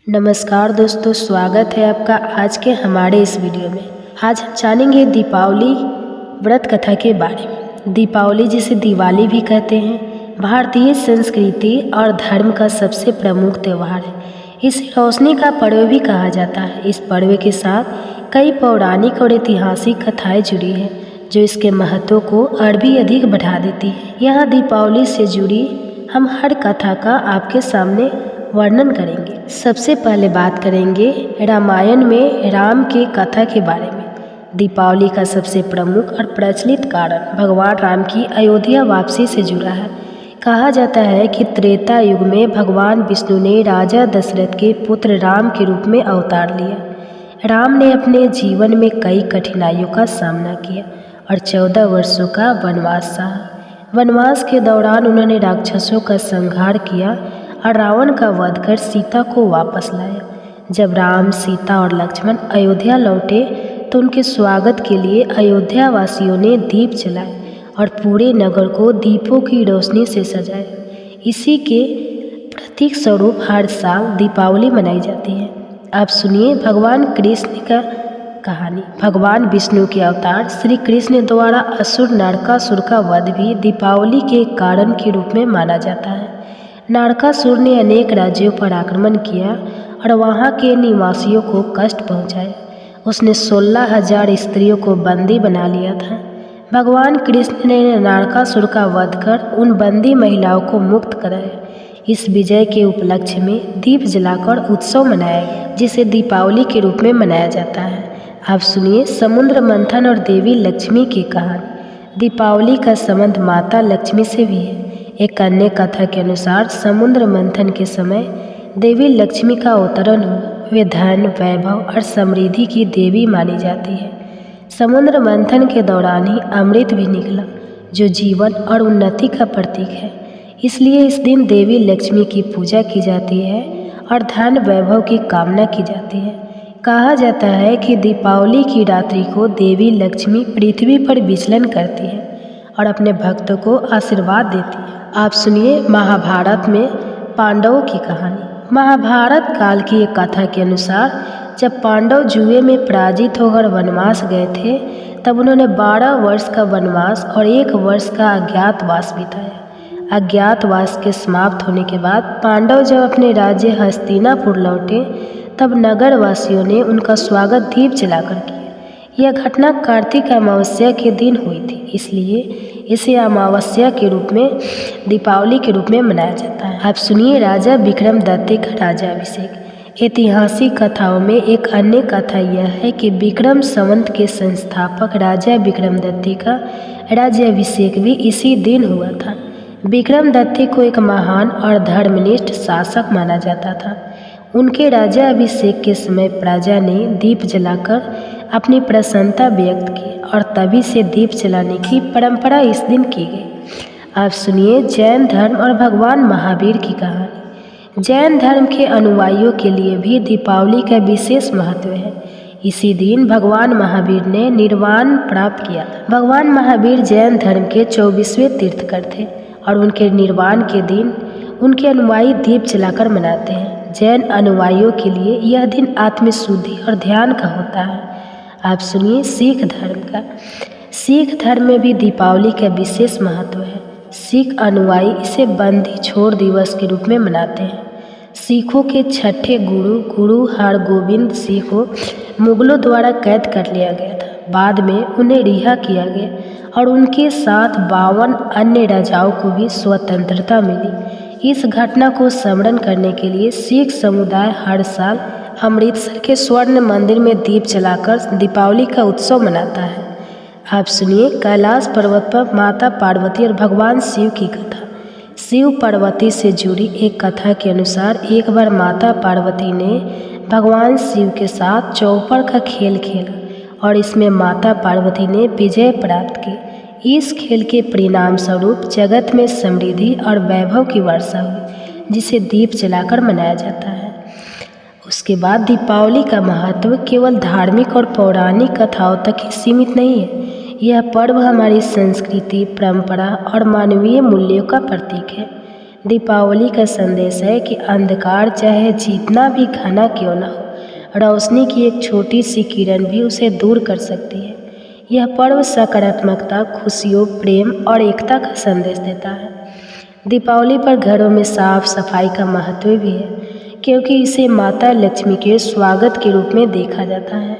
नमस्कार दोस्तों, स्वागत है आपका आज के हमारे इस वीडियो में। आज हम जानेंगे दीपावली व्रत कथा के बारे में। दीपावली जिसे दिवाली भी कहते हैं, भारतीय संस्कृति और धर्म का सबसे प्रमुख त्यौहार है। इसे रोशनी का पर्व भी कहा जाता है। इस पर्व के साथ कई पौराणिक और ऐतिहासिक कथाएं जुड़ी हैं, जो इसके महत्व को और भी अधिक बढ़ा देती है। यहाँ दीपावली से जुड़ी हम हर कथा का आपके सामने वर्णन करेंगे। सबसे पहले बात करेंगे रामायण में राम के कथा के बारे में। दीपावली का सबसे प्रमुख और प्रचलित कारण भगवान राम की अयोध्या वापसी से जुड़ा है। कहा जाता है कि त्रेता युग में भगवान विष्णु ने राजा दशरथ के पुत्र राम के रूप में अवतार लिया। राम ने अपने जीवन में कई कठिनाइयों का सामना किया और 14 वर्षों का वनवास सहा। वनवास के दौरान उन्होंने राक्षसों का संहार किया और रावण का वध कर सीता को वापस लाया। जब राम, सीता और लक्ष्मण अयोध्या लौटे तो उनके स्वागत के लिए अयोध्या वासियों ने दीप जलाए और पूरे नगर को दीपों की रोशनी से सजाया। इसी के प्रतीक स्वरूप हर साल दीपावली मनाई जाती है। आप सुनिए भगवान कृष्ण का कहानी। भगवान विष्णु के अवतार श्री कृष्ण द्वारा असुर नरकासुर का वध भी दीपावली के कारण के रूप में माना जाता है। नरकासुर ने अनेक राज्यों पर आक्रमण किया और वहां के निवासियों को कष्ट पहुंचाया। उसने 16,000 स्त्रियों को बंदी बना लिया था। भगवान कृष्ण ने नरकासुर का वध कर उन बंदी महिलाओं को मुक्त कराया। इस विजय के उपलक्ष्य में दीप जलाकर उत्सव मनाया गया, जिसे दीपावली के रूप में मनाया जाता है। आप सुनिए समुद्र मंथन और देवी लक्ष्मी की कहानी। दीपावली का संबंध माता लक्ष्मी से भी है। एक अन्य कथा के अनुसार समुद्र मंथन के समय देवी लक्ष्मी का अवतरण हुआ। वे धन, वैभव और समृद्धि की देवी मानी जाती है। समुद्र मंथन के दौरान ही अमृत भी निकला, जो जीवन और उन्नति का प्रतीक है। इसलिए इस दिन देवी लक्ष्मी की पूजा की जाती है और धन वैभव की कामना की जाती है। कहा जाता है कि दीपावली की रात्रि को देवी लक्ष्मी पृथ्वी पर विचलन करती है और अपने भक्तों को आशीर्वाद देती है। आप सुनिए महाभारत में पांडवों की कहानी। महाभारत काल की एक कथा के अनुसार जब पांडव जुए में पराजित होकर वनवास गए थे, तब उन्होंने 12 वर्ष का वनवास और 1 वर्ष का अज्ञातवास बिताया। अज्ञातवास के समाप्त होने के बाद पांडव जब अपने राज्य हस्तिनापुर लौटे, तब नगर वासियों ने उनका स्वागत दीप जलाकर किया। यह घटना कार्तिक अमावस्या के दिन हुई थी, इसलिए इसे अमावस्या के रूप में दीपावली के रूप में मनाया जाता है। आप सुनिए राजा विक्रमदत्त का राज्याभिषेक। ऐतिहासिक कथाओं में एक अन्य कथा यह है कि विक्रम संवत के संस्थापक राजा विक्रमदत्त का राज्याभिषेक भी इसी दिन हुआ था। विक्रमदत्त को एक महान और धर्मनिष्ठ शासक माना जाता था। उनके राज्याभिषेक के समय प्रजा ने दीप जलाकर अपनी प्रसन्नता व्यक्त की और तभी से दीप जलाने की परंपरा इस दिन की गई। आप सुनिए जैन धर्म और भगवान महावीर की कहानी। जैन धर्म के अनुयायियों के लिए भी दीपावली का विशेष महत्व है। इसी दिन भगवान महावीर ने निर्वाण प्राप्त किया था। भगवान महावीर जैन धर्म के 24वें तीर्थंकर थे और उनके निर्वाण के दिन उनके अनुयायी दीप जलाकर मनाते हैं। जैन अनुयायियों के लिए यह दिन आत्मशुद्धि और ध्यान का होता है। आप सुनिए सिख धर्म का। सिख धर्म में भी दीपावली का विशेष महत्व है। सिख अनुयायी इसे बंदी छोड़ दिवस के रूप में मनाते हैं। सिखों के छठे गुरु हरगोबिंद सिंह को मुगलों द्वारा कैद कर लिया गया था। बाद में उन्हें रिहा किया गया और उनके साथ 52 अन्य राजाओं को भी स्वतंत्रता मिली। इस घटना को स्मरण करने के लिए सिख समुदाय हर साल अमृतसर के स्वर्ण मंदिर में दीप जलाकर दीपावली का उत्सव मनाता है। आप सुनिए कैलाश पर्वत पर माता पार्वती और भगवान शिव की कथा। शिव पार्वती से जुड़ी एक कथा के अनुसार एक बार माता पार्वती ने भगवान शिव के साथ चौपड़ का खेल खेला और इसमें माता पार्वती ने विजय प्राप्त की। इस खेल के परिणाम स्वरूप जगत में समृद्धि और वैभव की वर्षा हुई, जिसे दीप जलाकर मनाया जाता है। उसके बाद दीपावली का महत्व केवल धार्मिक और पौराणिक कथाओं तक ही सीमित नहीं है। यह पर्व हमारी संस्कृति, परंपरा और मानवीय मूल्यों का प्रतीक है। दीपावली का संदेश है कि अंधकार चाहे जितना भी घना क्यों ना हो, रोशनी की एक छोटी सी किरण भी उसे दूर कर सकती है। यह पर्व सकारात्मकता, खुशियों, प्रेम और एकता का संदेश देता है। दीपावली पर घरों में साफ सफाई का महत्व भी है, क्योंकि इसे माता लक्ष्मी के स्वागत के रूप में देखा जाता है।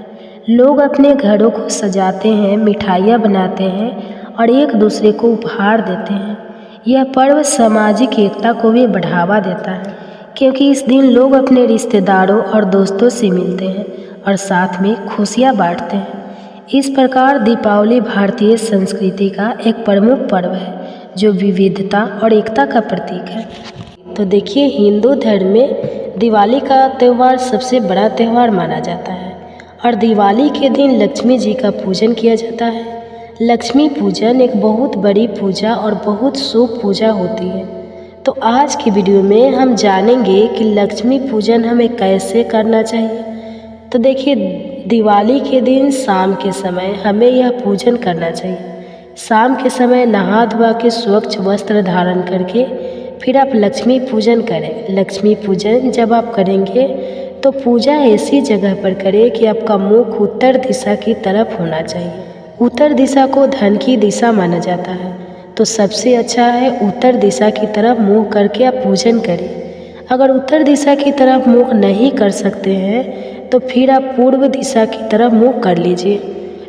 लोग अपने घरों को सजाते हैं, मिठाइयाँ बनाते हैं और एक दूसरे को उपहार देते हैं। यह पर्व सामाजिक एकता को भी बढ़ावा देता है, क्योंकि इस दिन लोग अपने रिश्तेदारों और दोस्तों से मिलते हैं और साथ में खुशियाँ बांटते हैं। इस प्रकार दीपावली भारतीय संस्कृति का एक प्रमुख पर्व है, जो विविधता और एकता का प्रतीक है। तो देखिए, हिंदू धर्म में दिवाली का त्यौहार सबसे बड़ा त्यौहार माना जाता है और दिवाली के दिन लक्ष्मी जी का पूजन किया जाता है। लक्ष्मी पूजन एक बहुत बड़ी पूजा और बहुत शुभ पूजा होती है। तो आज की वीडियो में हम जानेंगे कि लक्ष्मी पूजन हमें कैसे करना चाहिए। तो देखिए, दिवाली के दिन शाम के समय हमें यह पूजन करना चाहिए। शाम के समय नहा धोवा के स्वच्छ वस्त्र धारण करके फिर आप लक्ष्मी पूजन करें। लक्ष्मी पूजन जब आप करेंगे तो पूजा ऐसी जगह पर करें कि आपका मुख उत्तर दिशा की तरफ होना चाहिए। उत्तर दिशा को धन की दिशा माना जाता है, तो सबसे अच्छा है उत्तर दिशा की तरफ मुँह करके आप पूजन करें। अगर उत्तर दिशा की तरफ मुँह नहीं कर सकते हैं तो फिर आप पूर्व दिशा की तरफ मुँह कर लीजिए।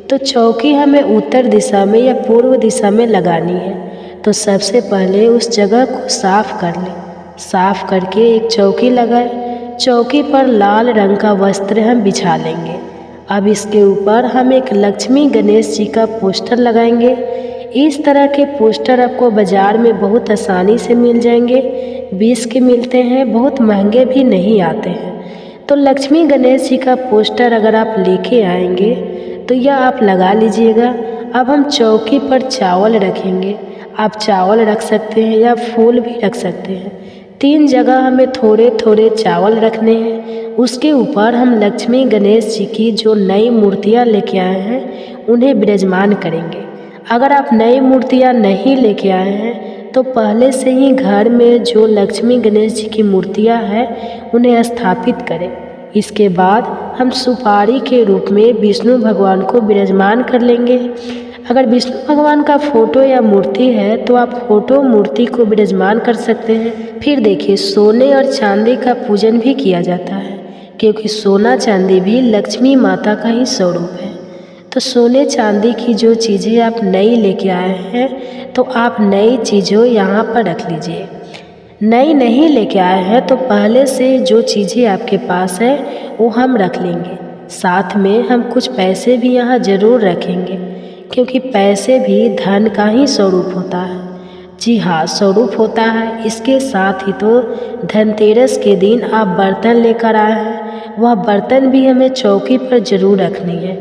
तो चौकी हमें उत्तर दिशा में या पूर्व दिशा में लगानी है। तो सबसे पहले उस जगह को साफ कर लें। साफ करके एक चौकी लगाएं। चौकी पर लाल रंग का वस्त्र हम बिछा लेंगे। अब इसके ऊपर हम एक लक्ष्मी गणेश जी का पोस्टर लगाएंगे। इस तरह के पोस्टर आपको बाज़ार में बहुत आसानी से मिल जाएंगे। 20 के मिलते हैं, बहुत महंगे भी नहीं आते हैं। तो लक्ष्मी गणेश जी का पोस्टर अगर आप लेके आएंगे तो यह आप लगा लीजिएगा। अब हम चौकी पर चावल रखेंगे। आप चावल रख सकते हैं या फूल भी रख सकते हैं। 3 जगह हमें थोड़े थोड़े चावल रखने हैं। उसके ऊपर हम लक्ष्मी गणेश जी की जो नई मूर्तियाँ लेके आए हैं उन्हें विराजमान करेंगे। अगर आप नई मूर्तियाँ नहीं लेके आए हैं तो पहले से ही घर में जो लक्ष्मी गणेश जी की मूर्तियाँ हैं उन्हें स्थापित करें। इसके बाद हम सुपारी के रूप में विष्णु भगवान को विराजमान कर लेंगे। अगर विष्णु भगवान का फोटो या मूर्ति है तो आप फोटो मूर्ति को विराजमान कर सकते हैं। फिर देखिए, सोने और चांदी का पूजन भी किया जाता है, क्योंकि सोना चांदी भी लक्ष्मी माता का ही स्वरूप है। तो सोने चांदी की जो चीज़ें आप नई लेके आए हैं तो आप नई चीज़ों यहाँ पर रख लीजिए। नई नहीं लेके आए हैं तो पहले से जो चीज़ें आपके पास है वो हम रख लेंगे। साथ में हम कुछ पैसे भी यहाँ ज़रूर रखेंगे, क्योंकि पैसे भी धन का ही स्वरूप होता है। जी हाँ, स्वरूप होता है। इसके साथ ही तो धनतेरस के दिन आप बर्तन लेकर आए हैं, वह बर्तन भी हमें चौकी पर ज़रूर रखनी है।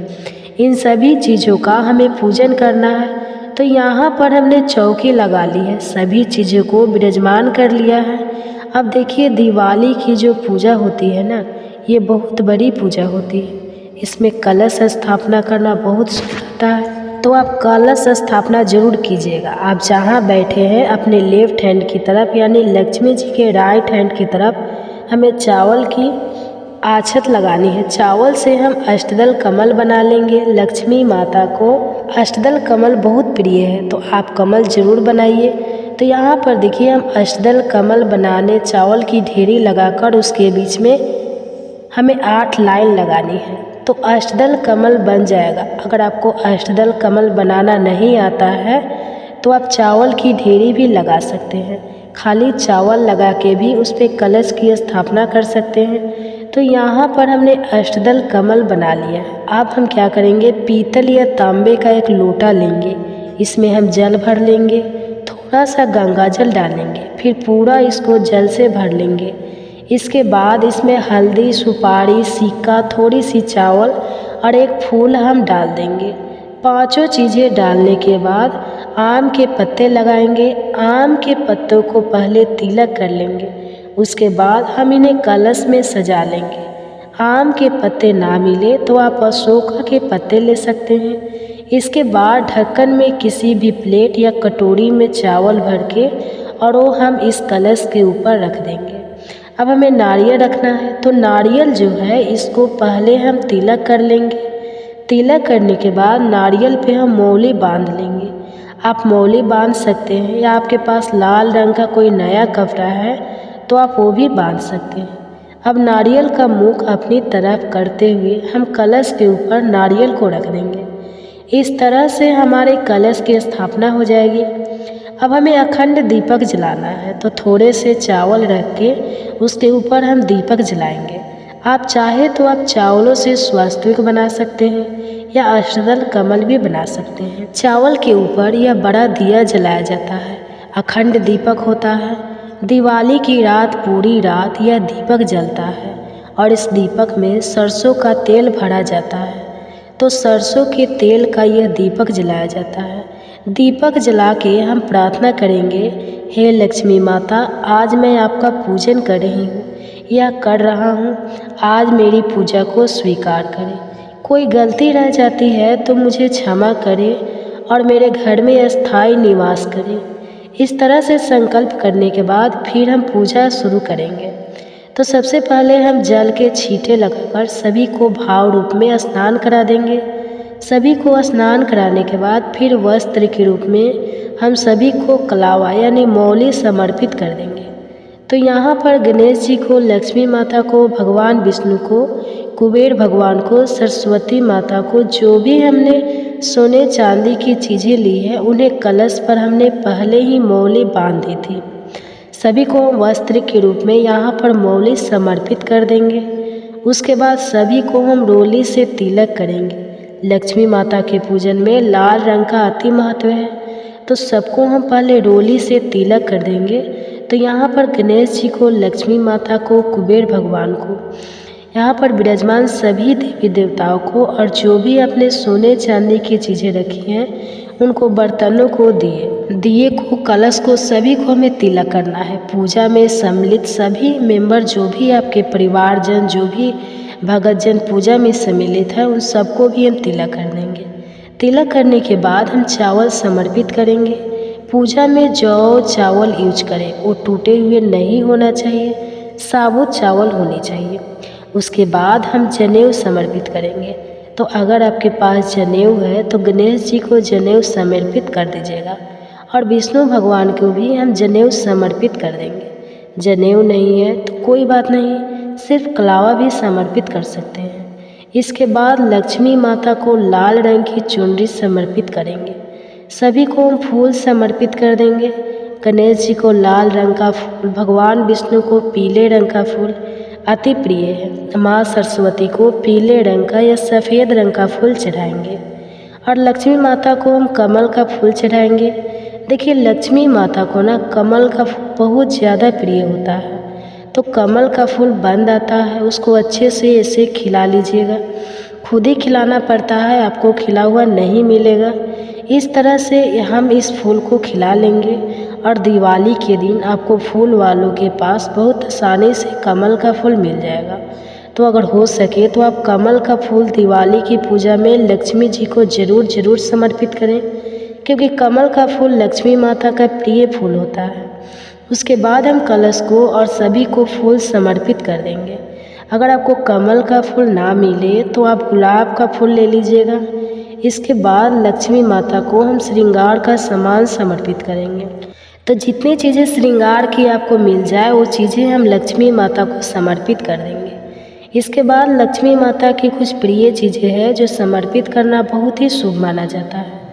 इन सभी चीज़ों का हमें पूजन करना है। तो यहाँ पर हमने चौकी लगा ली है, सभी चीज़ों को विराजमान कर लिया है। अब देखिए, दिवाली की जो पूजा होती है ना, ये बहुत बड़ी पूजा होती है। इसमें कलश स्थापना करना बहुत शुभ होता है। तो आप कलश स्थापना जरूर कीजिएगा। आप जहाँ बैठे हैं अपने लेफ्ट हैंड की तरफ, यानी लक्ष्मी जी के राइट हैंड की तरफ हमें चावल की आछत लगानी है। चावल से हम अष्टदल कमल बना लेंगे। लक्ष्मी माता को अष्टदल कमल बहुत प्रिय है, तो आप कमल जरूर बनाइए। तो यहाँ पर देखिए, हम अष्टदल कमल बनाने चावल की ढेरी लगाकर उसके बीच में हमें 8 लाइन लगानी है, तो अष्टदल कमल बन जाएगा। अगर आपको अष्टदल कमल बनाना नहीं आता है तो आप चावल की ढेरी भी लगा सकते हैं। खाली चावल लगा के भी उस पर कलश की स्थापना कर सकते हैं। तो यहाँ पर हमने अष्टदल कमल बना लिया। अब हम क्या करेंगे, पीतल या तांबे का एक लोटा लेंगे। इसमें हम जल भर लेंगे, थोड़ा सा गंगा जल डालेंगे, फिर पूरा इसको जल से भर लेंगे। इसके बाद इसमें हल्दी, सुपारी, सिक्का, थोड़ी सी चावल और एक फूल हम डाल देंगे। 5 चीज़ें डालने के बाद आम के पत्ते लगाएंगे। आम के पत्तों को पहले तिलक कर लेंगे, उसके बाद हम इन्हें कलश में सजा लेंगे। आम के पत्ते ना मिले तो आप अशोका के पत्ते ले सकते हैं। इसके बाद ढक्कन में किसी भी प्लेट या कटोरी में चावल भर के और वो हम इस कलश के ऊपर रख देंगे। अब हमें नारियल रखना है, तो नारियल जो है इसको पहले हम तिलक कर लेंगे। तिलक करने के बाद नारियल पे हम मौली बांध लेंगे। आप मौली बांध सकते हैं, या आपके पास लाल रंग का कोई नया कपड़ा है तो आप वो भी बांध सकते हैं। अब नारियल का मुख अपनी तरफ करते हुए हम कलश के ऊपर नारियल को रख देंगे। इस तरह से हमारे कलश की स्थापना हो जाएगी। अब हमें अखंड दीपक जलाना है, तो थोड़े से चावल रख के उसके ऊपर हम दीपक जलाएंगे। आप चाहे तो आप चावलों से स्वास्तिक बना सकते हैं या अष्टदल कमल भी बना सकते हैं। चावल के ऊपर यह बड़ा दिया जलाया जाता है, अखंड दीपक होता है। दिवाली की रात पूरी रात यह दीपक जलता है और इस दीपक में सरसों का तेल भरा जाता है, तो सरसों के तेल का यह दीपक जलाया जाता है। दीपक जला के हम प्रार्थना करेंगे, हे लक्ष्मी माता, आज मैं आपका पूजन कर रही हूँ या कर रहा हूँ, आज मेरी पूजा को स्वीकार करें। कोई गलती रह जाती है तो मुझे क्षमा करें और मेरे घर में अस्थायी निवास करें। इस तरह से संकल्प करने के बाद फिर हम पूजा शुरू करेंगे। तो सबसे पहले हम जल के छींटे लगाकर सभी को भाव रूप में स्नान करा देंगे। सभी को स्नान कराने के बाद फिर वस्त्र के रूप में हम सभी को कलावा यानी मौली समर्पित कर देंगे। तो यहाँ पर गणेश जी को, लक्ष्मी माता को, भगवान विष्णु को, कुबेर भगवान को, सरस्वती माता को, जो भी हमने सोने चांदी की चीज़ें ली है उन्हें कलश पर हमने पहले ही मौली बांध दी थी। सभी को वस्त्र के रूप में यहाँ पर मौली समर्पित कर देंगे। उसके बाद सभी को हम रोली से तिलक करेंगे। लक्ष्मी माता के पूजन में लाल रंग का अति महत्व है, तो सबको हम पहले रोली से तिलक कर देंगे। तो यहाँ पर गणेश जी को, लक्ष्मी माता को, कुबेर भगवान को, यहाँ पर विराजमान सभी देवी देवताओं को और जो भी अपने सोने चांदी की चीज़ें रखी हैं उनको, बर्तनों को, दिए को, कलश को, सभी को हमें तिलक करना है। पूजा में सम्मिलित सभी मेंबर, जो भी आपके परिवारजन, जो भी भगतजन पूजा में सम्मिलित है, उन सबको भी हम तिलक कर देंगे। तिलक करने के बाद हम चावल समर्पित करेंगे। पूजा में जौ चावल यूज करें, वो टूटे हुए नहीं होना चाहिए, साबुत चावल होने चाहिए। उसके बाद हम जनेऊ समर्पित करेंगे। तो अगर आपके पास जनेऊ है तो गणेश जी को जनेऊ समर्पित कर दीजिएगा और विष्णु भगवान को भी हम जनेऊ समर्पित कर देंगे। जनेऊ नहीं है तो कोई बात नहीं, सिर्फ कलावा भी समर्पित कर सकते हैं। इसके बाद लक्ष्मी माता को लाल रंग की चुनरी समर्पित करेंगे। सभी को हम फूल समर्पित कर देंगे। गणेश जी को लाल रंग का फूल, भगवान विष्णु को पीले रंग का फूल अति प्रिय है। माँ सरस्वती को पीले रंग का या सफ़ेद रंग का फूल चढ़ाएंगे और लक्ष्मी माता को हम कमल का फूल चढ़ाएंगे। देखिए, लक्ष्मी माता को ना कमल का फूल बहुत ज़्यादा प्रिय होता है, तो कमल का फूल बंद आता है, उसको अच्छे से ऐसे खिला लीजिएगा। खुद ही खिलाना पड़ता है, आपको खिला हुआ नहीं मिलेगा। इस तरह से हम इस फूल को खिला लेंगे और दिवाली के दिन आपको फूल वालों के पास बहुत आसानी से कमल का फूल मिल जाएगा। तो अगर हो सके तो आप कमल का फूल दिवाली की पूजा में लक्ष्मी जी को ज़रूर समर्पित करें, क्योंकि कमल का फूल लक्ष्मी माता का प्रिय फूल होता है। उसके बाद हम कलश को और सभी को फूल समर्पित कर देंगे। अगर आपको कमल का फूल ना मिले तो आप गुलाब का फूल ले लीजिएगा। इसके बाद लक्ष्मी माता को हम श्रृंगार का सामान समर्पित करेंगे। तो जितनी चीज़ें श्रृंगार की आपको मिल जाए वो चीज़ें हम लक्ष्मी माता को समर्पित कर देंगे। इसके बाद लक्ष्मी माता की कुछ प्रिय चीज़ें हैं जो समर्पित करना बहुत ही शुभ माना जाता है।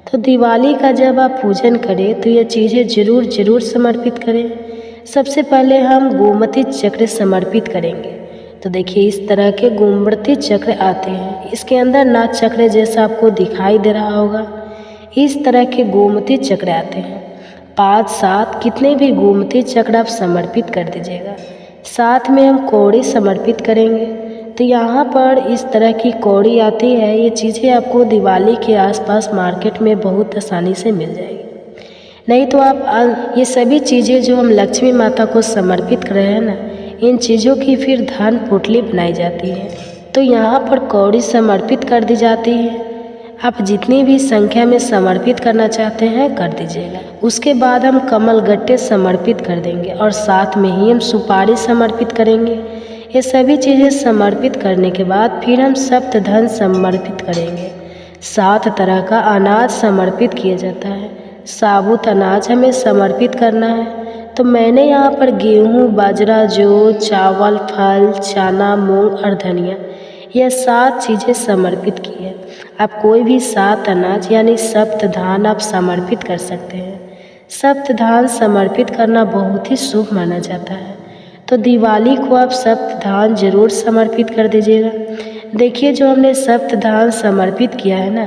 तो दिवाली का जब आप पूजन करें तो ये चीज़ें ज़रूर समर्पित करें। सबसे पहले हम गोमती चक्र समर्पित करेंगे। तो देखिए, इस तरह के गोमती चक्र आते हैं, इसके अंदर नाग चक्र जैसा आपको दिखाई दे रहा होगा। इस तरह के गोमती चक्र आते हैं। 5-7 कितने भी गोमती चक्र आप समर्पित कर दीजिएगा। साथ में हम कौड़ी समर्पित करेंगे। तो यहाँ पर इस तरह की कौड़ी आती है, ये चीज़ें आपको दिवाली के आसपास मार्केट में बहुत आसानी से मिल जाएगी। नहीं तो आप ये सभी चीज़ें जो हम लक्ष्मी माता को समर्पित कर रहे हैं ना, इन चीज़ों की फिर धन पोटली बनाई जाती है। तो यहाँ पर कौड़ी समर्पित कर दी जाती है। आप जितनी भी संख्या में समर्पित करना चाहते हैं कर दीजिएगा। उसके बाद हम कमल गट्टे समर्पित कर देंगे और साथ में ही हम सुपारी समर्पित करेंगे। ये सभी चीज़ें समर्पित करने के बाद फिर हम सप्त धन समर्पित करेंगे। 7 तरह का अनाज समर्पित किया जाता है। साबुत अनाज हमें समर्पित करना है। तो मैंने यहाँ पर गेहूँ, बाजरा, जौ, चावल, फल, चना, मूंग और धनिया, यह 7 चीज़ें समर्पित की है। आप कोई भी 7 अनाज यानी सप्त धान आप समर्पित कर सकते हैं। सप्त धान समर्पित करना बहुत ही शुभ माना जाता है। तो दिवाली को आप सप्त धान जरूर समर्पित कर दीजिएगा। देखिए, जो हमने सप्त धान समर्पित किया है ना,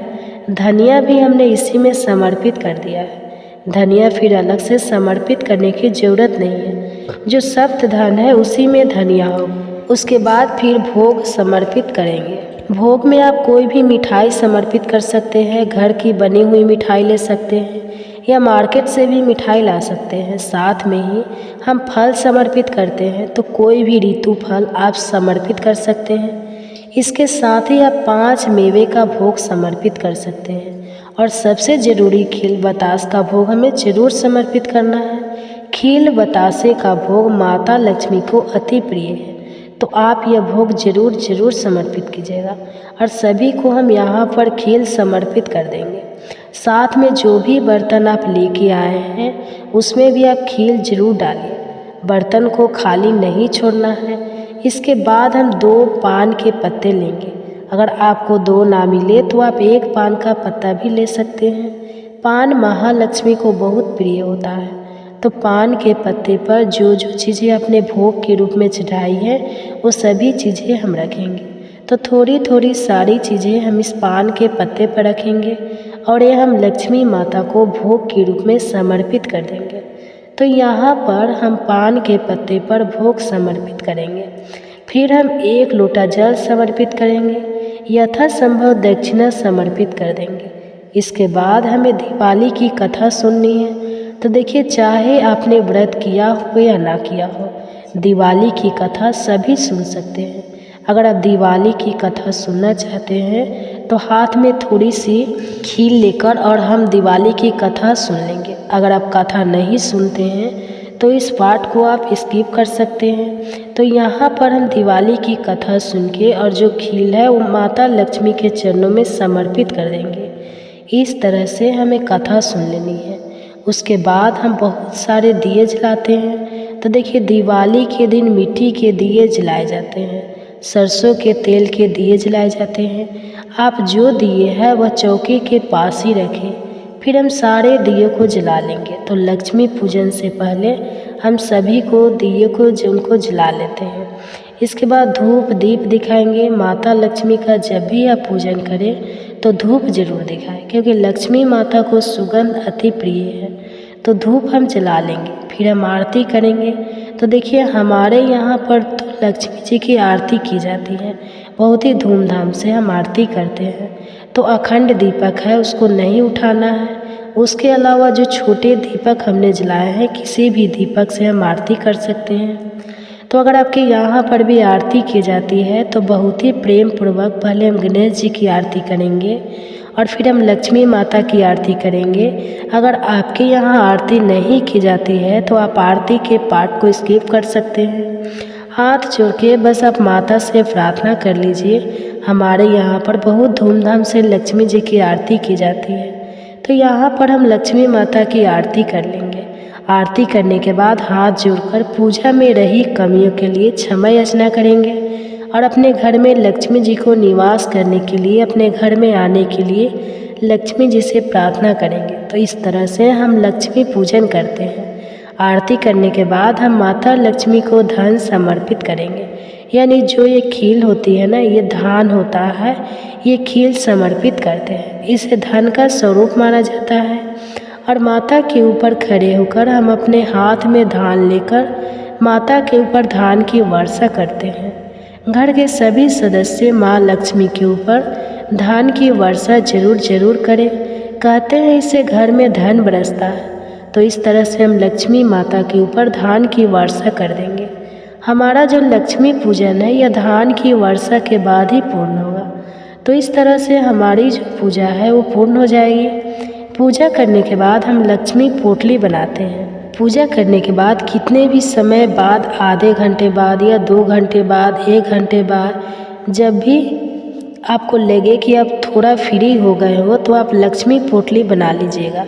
धनिया भी हमने इसी में समर्पित कर दिया है। धनिया फिर अलग से समर्पित करने की ज़रूरत नहीं है, जो सप्त धान है उसी में धनिया हो। उसके बाद फिर भोग समर्पित करेंगे। भोग में आप कोई भी मिठाई समर्पित कर सकते हैं। घर की बनी हुई मिठाई ले सकते हैं या मार्केट से भी मिठाई ला सकते हैं। साथ में ही हम फल समर्पित करते हैं, तो कोई भी ऋतु फल आप समर्पित कर सकते हैं। इसके साथ ही आप 5 मेवे का भोग समर्पित कर सकते हैं। और सबसे ज़रूरी खील बतास का भोग हमें ज़रूर समर्पित करना है। खील बतासे का भोग माता लक्ष्मी को अति प्रिय है, तो आप यह भोग जरूर समर्पित कीजिएगा। और सभी को हम यहाँ पर खील समर्पित कर देंगे। साथ में जो भी बर्तन आप लेके आए हैं उसमें भी आप खील जरूर डालिए। बर्तन को खाली नहीं छोड़ना है। इसके बाद हम 2 पान के पत्ते लेंगे। अगर आपको 2 ना मिले तो आप 1 पान का पत्ता भी ले सकते हैं। पान महालक्ष्मी को बहुत प्रिय होता है, तो पान के पत्ते पर जो जो चीज़ें अपने भोग के रूप में चढ़ाई है वो सभी चीज़ें हम रखेंगे। तो थोड़ी थोड़ी सारी चीज़ें हम इस पान के पत्ते पर रखेंगे और ये हम लक्ष्मी माता को भोग के रूप में समर्पित कर देंगे। तो यहाँ पर हम पान के पत्ते पर भोग समर्पित करेंगे। फिर हम 1 लोटा जल समर्पित करेंगे। यथासंभव दक्षिणा समर्पित कर देंगे। इसके बाद हमें दिवाली की कथा सुननी है। तो देखिए, चाहे आपने व्रत किया हो या ना किया हो, दिवाली की कथा सभी सुन सकते हैं। अगर आप दिवाली की कथा सुनना चाहते हैं तो हाथ में थोड़ी सी खील लेकर और हम दिवाली की कथा सुन लेंगे। अगर आप कथा नहीं सुनते हैं तो इस पार्ट को आप स्किप कर सकते हैं। तो यहाँ पर हम दिवाली की कथा सुन के और जो खील है वो माता लक्ष्मी के चरणों में समर्पित कर देंगे। इस तरह से हमें कथा सुन लेनी है। उसके बाद हम बहुत सारे दिए जलाते हैं। तो देखिए, दिवाली के दिन मिट्टी के दिए जलाए जाते हैं, सरसों के तेल के दिए जलाए जाते हैं। आप जो दिए है वह चौकी के पास ही रखें। फिर हम सारे दिए को जला लेंगे। तो लक्ष्मी पूजन से पहले हम सभी को दिए को उनको जला लेते हैं। इसके बाद धूप दीप दिखाएंगे। माता लक्ष्मी का जब भी आप पूजन करें तो धूप जरूर दिखाएं, क्योंकि लक्ष्मी माता को सुगंध अति प्रिय है। तो धूप हम जला लेंगे। फिर हम आरती करेंगे। तो देखिए, हमारे यहाँ पर तो लक्ष्मी जी की आरती की जाती है। बहुत ही धूमधाम से हम आरती करते हैं। तो अखंड दीपक है, उसको नहीं उठाना है। उसके अलावा जो छोटे दीपक हमने जलाए हैं, किसी भी दीपक से हम आरती कर सकते हैं। तो अगर आपके यहाँ पर भी आरती की जाती है तो बहुत ही प्रेम पूर्वक पहले हम गणेश जी की आरती करेंगे और फिर हम लक्ष्मी माता की आरती करेंगे। अगर आपके यहाँ आरती नहीं की जाती है तो आप आरती के पार्ट को स्किप कर सकते हैं। हाथ जोड़ के बस आप माता से प्रार्थना कर लीजिए। हमारे यहाँ पर बहुत धूमधाम से लक्ष्मी जी की आरती की जाती है। तो यहाँ पर हम लक्ष्मी माता की आरती कर लेंगे। आरती करने के बाद हाथ जोड़कर पूजा में रही कमियों के लिए क्षमा याचना करेंगे और अपने घर में लक्ष्मी जी को निवास करने के लिए, अपने घर में आने के लिए लक्ष्मी जी से प्रार्थना करेंगे। तो इस तरह से हम लक्ष्मी पूजन करते हैं। आरती करने के बाद हम माता लक्ष्मी को धन समर्पित करेंगे, यानी जो ये खील होती है ना, ये धान होता है, ये खील समर्पित करते हैं। इसे धन का स्वरूप माना जाता है। और माता के ऊपर खड़े होकर हम अपने हाथ में धान लेकर माता के ऊपर धान की वर्षा करते हैं। घर के सभी सदस्य माँ लक्ष्मी के ऊपर धान की वर्षा जरूर करें। कहते हैं इससे घर में धन बरसता है। तो इस तरह से हम लक्ष्मी माता के ऊपर धान की वर्षा कर देंगे। हमारा जो लक्ष्मी पूजन है यह धान की वर्षा के बाद ही पूर्ण होगा। तो इस तरह से हमारी जो पूजा है वो पूर्ण हो जाएगी। पूजा करने के बाद हम लक्ष्मी पोटली बनाते हैं। पूजा करने के बाद कितने भी समय बाद, आधे घंटे बाद या 2 घंटे बाद, 1 घंटे बाद, जब भी आपको लगे कि आप थोड़ा फ्री हो गए हो तो आप लक्ष्मी पोटली बना लीजिएगा।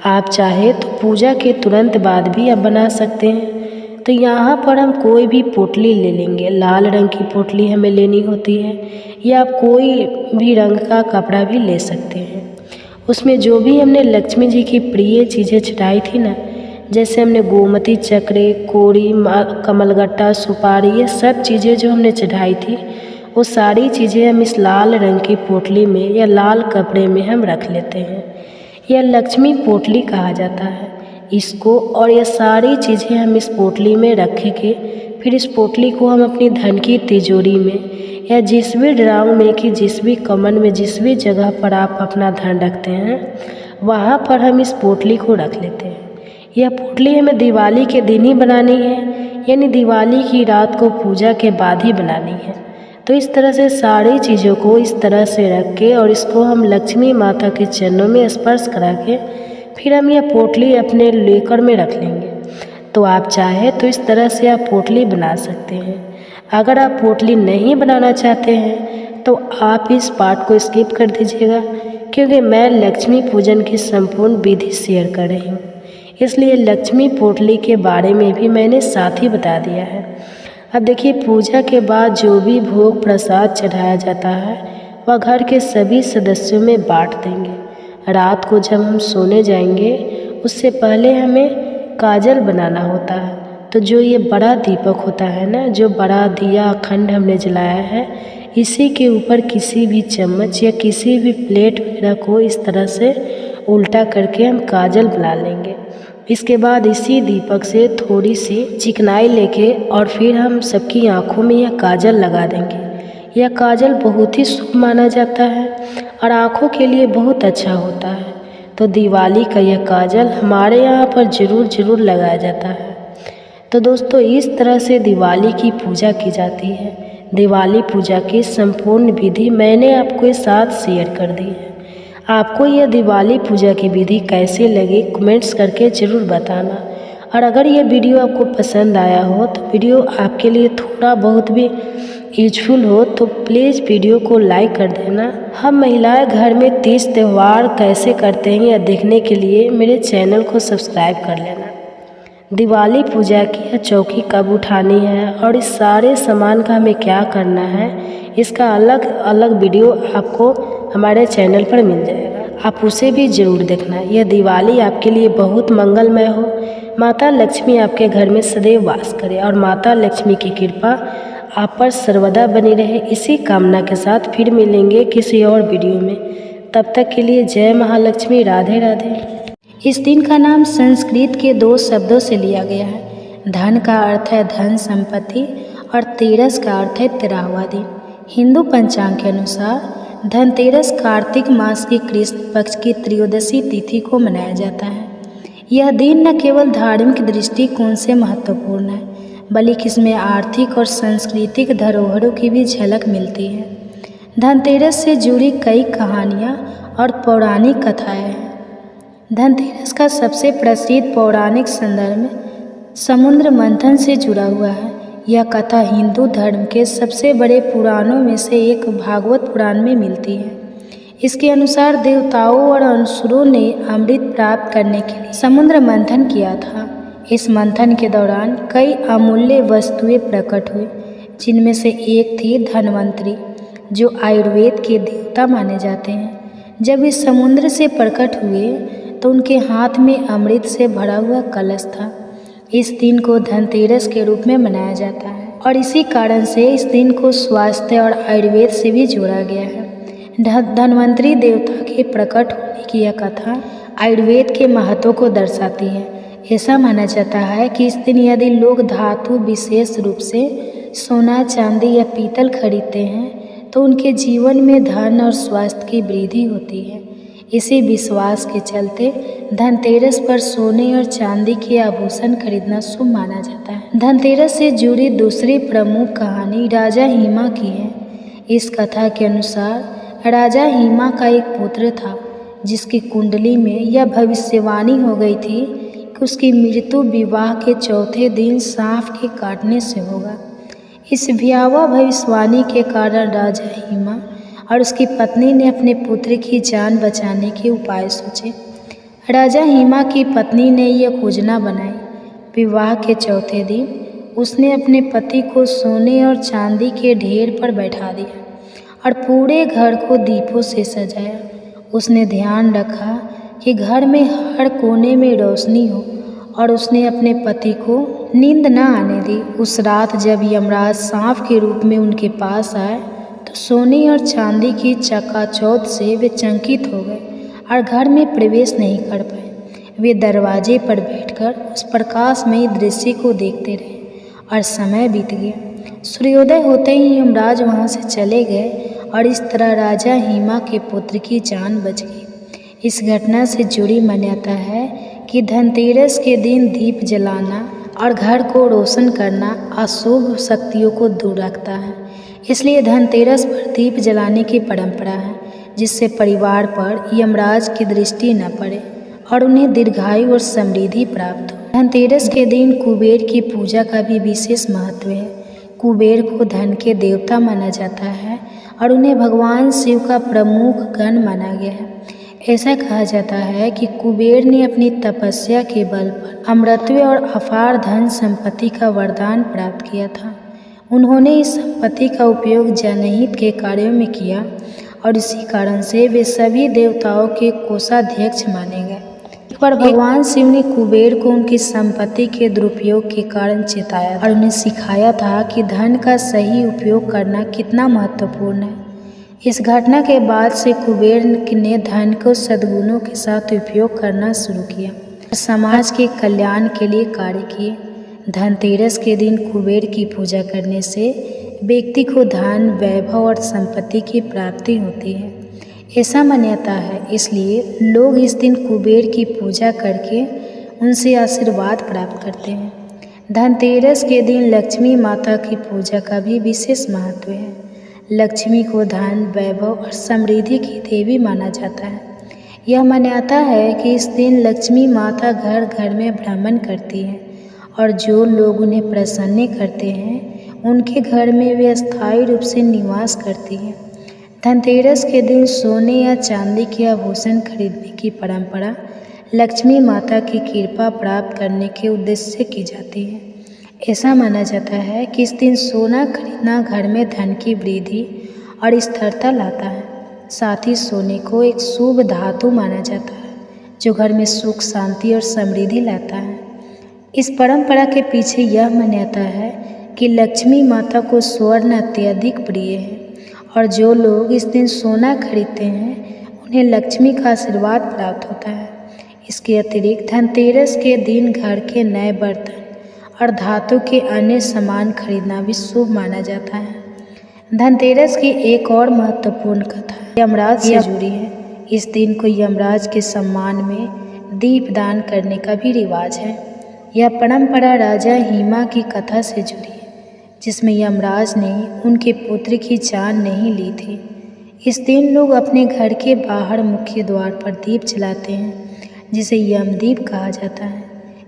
आप चाहे तो पूजा के तुरंत बाद भी आप बना सकते हैं। तो यहाँ पर हम कोई भी पोटली ले लेंगे। लाल रंग की पोटली हमें लेनी होती है या आप कोई भी रंग का कपड़ा भी ले सकते हैं। उसमें जो भी हमने लक्ष्मी जी की प्रिय चीज़ें चढ़ाई थी ना, जैसे हमने गोमती चक्र, कोड़ी, कमलगट्टा, सुपारी, ये सब चीज़ें जो हमने चढ़ाई थी वो सारी चीज़ें हम इस लाल रंग की पोटली में या लाल कपड़े में हम रख लेते हैं। यह लक्ष्मी पोटली कहा जाता है इसको। और ये सारी चीज़ें हम इस पोटली में रखेंगे। फिर इस पोटली को हम अपनी धन की तिजोरी में या जिस भी ड्राम में कि जिस भी कमन में, जिस भी जगह पर आप अपना धन रखते हैं वहाँ पर हम इस पोटली को रख लेते हैं। यह पोटली हमें दिवाली के दिन ही बनानी है, यानी दिवाली की रात को पूजा के बाद ही बनानी है। तो इस तरह से सारी चीज़ों को इस तरह से रख के और इसको हम लक्ष्मी माता के चरणों में स्पर्श करा के फिर हम यह पोटली अपने लेकर में रख लेंगे। तो आप चाहे तो इस तरह से आप पोटली बना सकते हैं। अगर आप पोटली नहीं बनाना चाहते हैं तो आप इस पार्ट को स्किप कर दीजिएगा, क्योंकि मैं लक्ष्मी पूजन की संपूर्ण विधि शेयर कर रही हूँ, इसलिए लक्ष्मी पोटली के बारे में भी मैंने साथ ही बता दिया है। अब देखिए, पूजा के बाद जो भी भोग प्रसाद चढ़ाया जाता है वह घर के सभी सदस्यों में बांट देंगे। रात को जब हम सोने जाएंगे उससे पहले हमें काजल बनाना होता है। तो जो ये बड़ा दीपक होता है ना, जो बड़ा दिया अखंड हमने जलाया है, इसी के ऊपर किसी भी चम्मच या किसी भी प्लेट वगैरह को इस तरह से उल्टा करके हम काजल बना लेंगे। इसके बाद इसी दीपक से थोड़ी सी चिकनाई लेके और फिर हम सबकी आँखों में यह काजल लगा देंगे। यह काजल बहुत ही शुभ माना जाता है और आँखों के लिए बहुत अच्छा होता है। तो दिवाली का यह काजल हमारे यहाँ पर ज़रूर लगाया जाता है। तो दोस्तों, इस तरह से दिवाली की पूजा की जाती है। दिवाली पूजा की संपूर्ण विधि मैंने आपके साथ शेयर कर दी है। आपको यह दिवाली पूजा की विधि कैसे लगी कमेंट्स करके ज़रूर बताना। और अगर यह वीडियो आपको पसंद आया हो, तो वीडियो आपके लिए थोड़ा बहुत भी यूजफुल हो तो प्लीज़ वीडियो को लाइक कर देना। हम महिलाएं घर में तीज त्यौहार कैसे करते हैं यह देखने के लिए मेरे चैनल को सब्सक्राइब कर लेना। दिवाली पूजा की चौकी कब उठानी है और इस सारे सामान का हमें क्या करना है, इसका अलग अलग वीडियो आपको हमारे चैनल पर मिल जाएगा। आप उसे भी ज़रूर देखना। यह दिवाली आपके लिए बहुत मंगलमय हो। माता लक्ष्मी आपके घर में सदैव वास करे और माता लक्ष्मी की कृपा आप पर सर्वदा बनी रहे। इसी कामना के साथ फिर मिलेंगे किसी और वीडियो में। तब तक के लिए जय महालक्ष्मी, राधे राधे। इस दिन का नाम संस्कृत के 2 शब्दों से लिया गया है। धन का अर्थ है धन संपत्ति और तेरस का अर्थ है 13वां दिन। हिंदू पंचांग के अनुसार धनतेरस कार्तिक मास की कृष्ण पक्ष की त्रयोदशी तिथि को मनाया जाता है। यह दिन न केवल धार्मिक दृष्टिकोण से महत्वपूर्ण है, बल्कि इसमें आर्थिक और सांस्कृतिक धरोहरों की भी झलक मिलती है। धनतेरस से जुड़ी कई कहानियाँ और पौराणिक कथाएँ हैं। धनतेरस का सबसे प्रसिद्ध पौराणिक संदर्भ समुद्र मंथन से जुड़ा हुआ है। यह कथा हिंदू धर्म के सबसे बड़े पुराणों में से एक भागवत पुराण में मिलती है। इसके अनुसार देवताओं और असुरों ने अमृत प्राप्त करने के लिए समुद्र मंथन किया था। इस मंथन के दौरान कई अमूल्य वस्तुएं प्रकट हुई, जिनमें से एक थी धन्वंतरी, जो आयुर्वेद के देवता माने जाते हैं। जब इस समुद्र से प्रकट हुए तो उनके हाथ में अमृत से भरा हुआ कलश था। इस दिन को धनतेरस के रूप में मनाया जाता है और इसी कारण से इस दिन को स्वास्थ्य और आयुर्वेद से भी जोड़ा गया है। धन्वंतरी देवता के प्रकट होने की यह कथा आयुर्वेद के महत्व को दर्शाती है। ऐसा माना जाता है कि इस दिन यदि लोग धातु, विशेष रूप से सोना, चांदी या पीतल खरीदते हैं तो उनके जीवन में धन और स्वास्थ्य की वृद्धि होती है। इसी विश्वास के चलते धनतेरस पर सोने और चांदी के आभूषण खरीदना शुभ माना जाता है। धनतेरस से जुड़ी दूसरी प्रमुख कहानी राजा हिमा की है। इस कथा के अनुसार राजा हिमा का एक पुत्र था जिसकी कुंडली में यह भविष्यवाणी हो गई थी कि उसकी मृत्यु विवाह के चौथे दिन सांप के काटने से होगा। इस भयावह भविष्यवाणी के कारण राजा हिमा और उसकी पत्नी ने अपने पुत्र की जान बचाने के उपाय सोचे। राजा हिमा की पत्नी ने यह योजना बनाई। विवाह के चौथे दिन उसने अपने पति को सोने और चांदी के ढेर पर बैठा दिया और पूरे घर को दीपों से सजाया। उसने ध्यान रखा कि घर में हर कोने में रोशनी हो और उसने अपने पति को नींद न आने दी। उस रात जब यमराज सांप के रूप में उनके पास आए तो सोने और चांदी की चकाचौंध से वे चकित हो गए और घर में प्रवेश नहीं कर पाए। वे दरवाजे पर बैठकर उस प्रकाशमयी दृश्य को देखते रहे और समय बीत गया। सूर्योदय होते ही यमराज वहाँ से चले गए और इस तरह राजा हिमा के पुत्र की जान बच गई। इस घटना से जुड़ी मान्यता है कि धनतेरस के दिन दीप जलाना और घर को रोशन करना अशुभ शक्तियों को दूर रखता है। इसलिए धनतेरस पर दीप जलाने की परंपरा है, जिससे परिवार पर यमराज की दृष्टि न पड़े और उन्हें दीर्घायु और समृद्धि प्राप्त हो। धनतेरस के दिन कुबेर की पूजा का भी विशेष महत्व है। कुबेर को धन के देवता माना जाता है और उन्हें भगवान शिव का प्रमुख गण माना गया है। ऐसा कहा जाता है कि कुबेर ने अपनी तपस्या के बल पर अमरत्व और अपार धन संपत्ति का वरदान प्राप्त किया था। उन्होंने इस संपत्ति का उपयोग जनहित के कार्यों में किया और इसी कारण से वे सभी देवताओं के कोषाध्यक्ष माने गए। पर भगवान शिव ने कुबेर को उनकी संपत्ति के दुरुपयोग के कारण चेताया और उन्हें सिखाया था कि धन का सही उपयोग करना कितना महत्वपूर्ण है। इस घटना के बाद से कुबेर ने धन को सद्गुणों के साथ उपयोग करना शुरू किया और समाज के कल्याण के लिए कार्य किए। धनतेरस के दिन कुबेर की पूजा करने से व्यक्ति को धन, वैभव और संपत्ति की प्राप्ति होती है, ऐसा मान्यता है। इसलिए लोग इस दिन कुबेर की पूजा करके उनसे आशीर्वाद प्राप्त करते हैं। धनतेरस के दिन लक्ष्मी माता की पूजा का भी विशेष महत्व है। लक्ष्मी को धन, वैभव और समृद्धि की देवी माना जाता है। यह मान्यता है कि इस दिन लक्ष्मी माता घर घर में भ्रमण करती है और जो लोग उन्हें प्रसन्न करते हैं उनके घर में वे अस्थायी रूप से निवास करती हैं। धनतेरस के दिन सोने या चांदी के आभूषण खरीदने की परंपरा लक्ष्मी माता की कृपा प्राप्त करने के उद्देश्य से की जाती है। ऐसा माना जाता है कि इस दिन सोना खरीदना घर में धन की वृद्धि और स्थिरता लाता है। साथ ही सोने को एक शुभ धातु माना जाता है जो घर में सुख, शांति और समृद्धि लाता है। इस परंपरा के पीछे यह मान्यता है कि लक्ष्मी माता को स्वर्ण अत्यधिक प्रिय है और जो लोग इस दिन सोना खरीदते हैं उन्हें लक्ष्मी का आशीर्वाद प्राप्त होता है। इसके अतिरिक्त धनतेरस के दिन घर के नए बर्तन और धातु के अन्य सामान खरीदना भी शुभ माना जाता है। धनतेरस की एक और महत्वपूर्ण कथा यमराज से जुड़ी है। इस दिन को यमराज के सम्मान में दीप दान करने का भी रिवाज है। यह परंपरा राजा हिमा की कथा से जुड़ी है, जिसमें यमराज ने उनके पुत्र की जान नहीं ली थी। इस दिन लोग अपने घर के बाहर मुख्य द्वार पर दीप जलाते हैं, जिसे यमदीप कहा जाता है।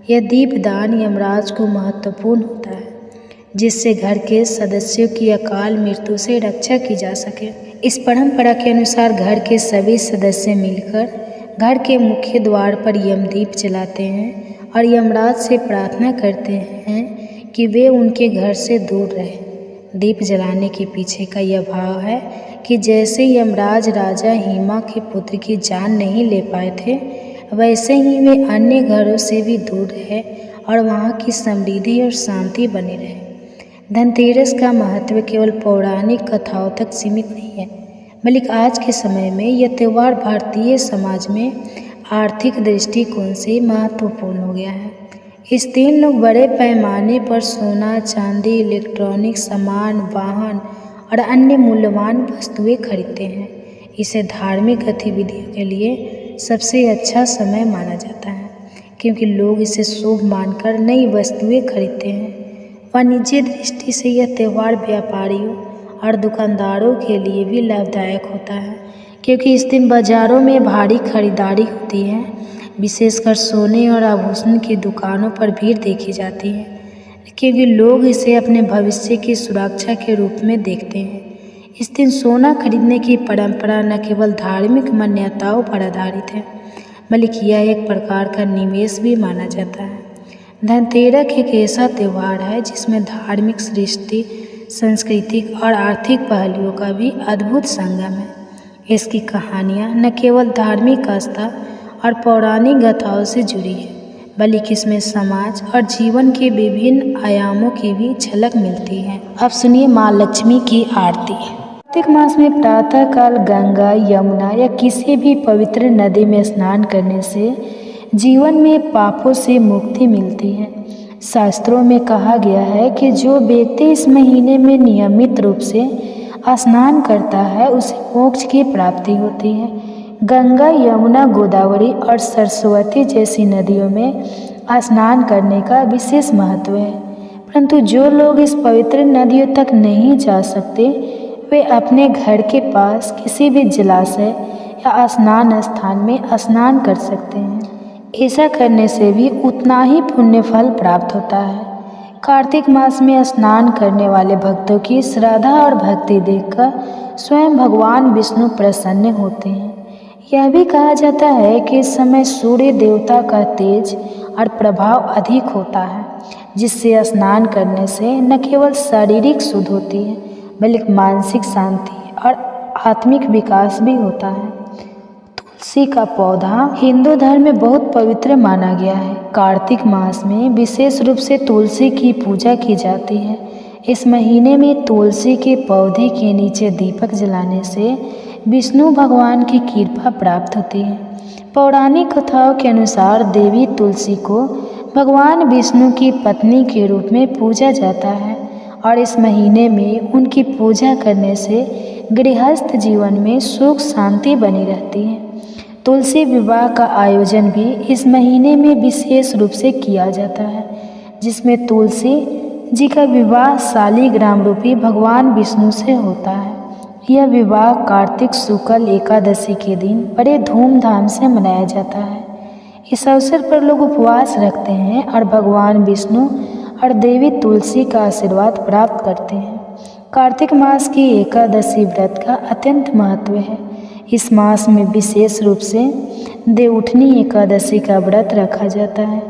यह दीपदान यमराज को महत्वपूर्ण होता है, जिससे घर के सदस्यों की अकाल मृत्यु से रक्षा की जा सके। इस परंपरा के अनुसार घर के सभी सदस्य मिलकर घर के मुख्य द्वार पर यमदीप जलाते हैं और यमराज से प्रार्थना करते हैं कि वे उनके घर से दूर रहें। दीप जलाने के पीछे का यह भाव है कि जैसे यमराज राजा हिमा के पुत्र की जान नहीं ले पाए थे, वैसे ही वे अन्य घरों से भी दूर रहे और वहाँ की समृद्धि और शांति बनी रहे। धनतेरस का महत्व केवल पौराणिक कथाओं तक सीमित नहीं है, बल्कि आज के समय में यह त्यौहार भारतीय समाज में आर्थिक दृष्टिकोण से महत्वपूर्ण हो गया है। इस दिन लोग बड़े पैमाने पर सोना, चांदी, इलेक्ट्रॉनिक सामान, वाहन और अन्य मूल्यवान वस्तुएं खरीदते हैं। इसे धार्मिक गतिविधियों के लिए सबसे अच्छा समय माना जाता है, क्योंकि लोग इसे शुभ मानकर नई वस्तुएं खरीदते हैं। वाणिज्य दृष्टि से यह त्यौहार व्यापारियों और दुकानदारों के लिए भी लाभदायक होता है, क्योंकि इस दिन बाज़ारों में भारी खरीदारी होती है। विशेषकर सोने और आभूषण की दुकानों पर भीड़ देखी जाती है, क्योंकि लोग इसे अपने भविष्य की सुरक्षा के रूप में देखते हैं। इस दिन सोना खरीदने की परंपरा न केवल धार्मिक मान्यताओं पर आधारित है, बल्कि यह एक प्रकार का निवेश भी माना जाता है। धनतेरस एक ऐसा त्यौहार है जिसमें धार्मिक, सृष्टि, सांस्कृतिक और आर्थिक पहलुओं का भी अद्भुत संगम है। इसकी कहानियाँ न केवल धार्मिक आस्था और पौराणिक गाथाओं से जुड़ी है, बल्कि इसमें समाज और जीवन के विभिन्न आयामों की भी झलक मिलती है। अब सुनिए माँ लक्ष्मी की आरती। कार्तिक मास में प्रातःकाल गंगा, यमुना या किसी भी पवित्र नदी में स्नान करने से जीवन में पापों से मुक्ति मिलती है। शास्त्रों में कहा गया है कि जो व्यक्ति इस महीने में नियमित रूप से स्नान करता है उसे मोक्ष की प्राप्ति होती है। गंगा, यमुना, गोदावरी और सरस्वती जैसी नदियों में स्नान करने का विशेष महत्व है, परंतु जो लोग इस पवित्र नदियों तक नहीं जा सकते वे अपने घर के पास किसी भी जलाशय या स्नान स्थान में स्नान कर सकते हैं। ऐसा करने से भी उतना ही पुण्य फल प्राप्त होता है। कार्तिक मास में स्नान करने वाले भक्तों की श्रद्धा और भक्ति देखकर स्वयं भगवान विष्णु प्रसन्न होते हैं। यह भी कहा जाता है कि इस समय सूर्य देवता का तेज और प्रभाव अधिक होता है, जिससे स्नान करने से न केवल शारीरिक शुद्ध होती है बल्कि मानसिक शांति और आत्मिक विकास भी होता है। तुलसी का पौधा हिंदू धर्म में बहुत पवित्र माना गया है। कार्तिक मास में विशेष रूप से तुलसी की पूजा की जाती है। इस महीने में तुलसी के पौधे के नीचे दीपक जलाने से विष्णु भगवान की कृपा प्राप्त होती है। पौराणिक कथाओं के अनुसार देवी तुलसी को भगवान विष्णु की पत्नी के रूप में पूजा जाता है और इस महीने में उनकी पूजा करने से गृहस्थ जीवन में सुख शांति बनी रहती है। तुलसी विवाह का आयोजन भी इस महीने में विशेष रूप से किया जाता है, जिसमें तुलसी जी का विवाह शालिग्राम रूपी भगवान विष्णु से होता है। यह विवाह कार्तिक शुक्ल एकादशी के दिन बड़े धूमधाम से मनाया जाता है। इस अवसर पर लोग उपवास रखते हैं और भगवान विष्णु और देवी तुलसी का आशीर्वाद प्राप्त करते हैं। कार्तिक मास की एकादशी व्रत का अत्यंत महत्व है। इस मास में विशेष रूप से देवउठनी एकादशी का व्रत रखा जाता है।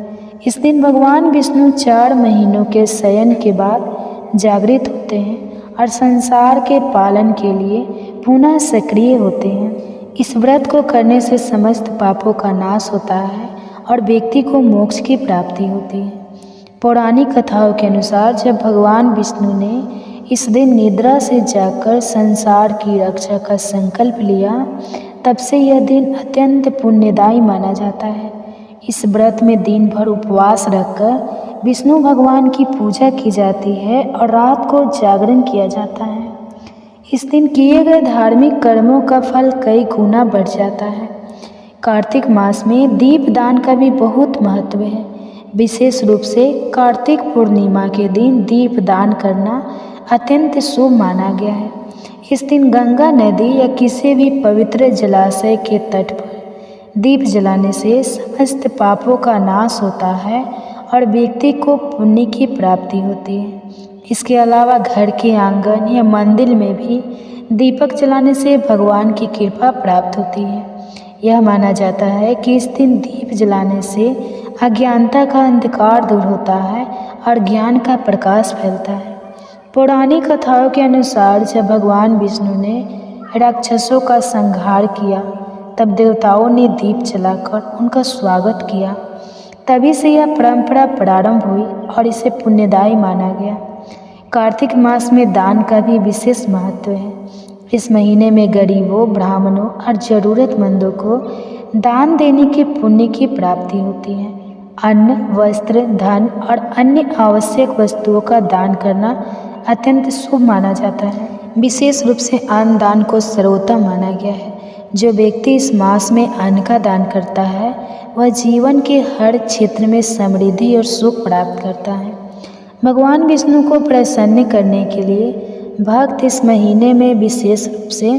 इस दिन भगवान विष्णु 4 महीनों के शयन के बाद जागृत होते हैं और संसार के पालन के लिए पुनः सक्रिय होते हैं। इस व्रत को करने से समस्त पापों का नाश होता है और व्यक्ति को मोक्ष की प्राप्ति होती है। पौराणिक कथाओं के अनुसार जब भगवान विष्णु ने इस दिन निद्रा से जागकर संसार की रक्षा का संकल्प लिया, तब से यह दिन अत्यंत पुण्यदायी माना जाता है। इस व्रत में दिन भर उपवास रखकर विष्णु भगवान की पूजा की जाती है और रात को जागरण किया जाता है। इस दिन किए गए धार्मिक कर्मों का फल कई गुना बढ़ जाता है। कार्तिक मास में दीप दान का भी बहुत महत्व है। विशेष रूप से कार्तिक पूर्णिमा के दिन दीप दान करना अत्यंत शुभ माना गया है। इस दिन गंगा नदी या किसी भी पवित्र जलाशय के तट पर दीप जलाने से समस्त पापों का नाश होता है और व्यक्ति को पुण्य की प्राप्ति होती है। इसके अलावा घर के आंगन या मंदिर में भी दीपक जलाने से भगवान की कृपा प्राप्त होती है। यह माना जाता है कि इस दिन दीप जलाने से अज्ञानता का अंधकार दूर होता है और ज्ञान का प्रकाश फैलता है। पौराणिक कथाओं के अनुसार जब भगवान विष्णु ने राक्षसों का संहार किया, तब देवताओं ने दीप जलाकर उनका स्वागत किया। तभी से यह परंपरा प्रारंभ हुई और इसे पुण्यदायी माना गया। कार्तिक मास में दान का भी विशेष महत्व है। इस महीने में गरीबों, ब्राह्मणों और ज़रूरतमंदों को दान देने के पुण्य की प्राप्ति होती है। अन्न, वस्त्र, धन और अन्य आवश्यक वस्तुओं का दान करना अत्यंत शुभ माना जाता है। विशेष रूप से अन्न दान को सर्वोत्तम माना गया है। जो व्यक्ति इस मास में अन्न का दान करता है वह जीवन के हर क्षेत्र में समृद्धि और सुख प्राप्त करता है। भगवान विष्णु को प्रसन्न करने के लिए भक्त इस महीने में विशेष रूप से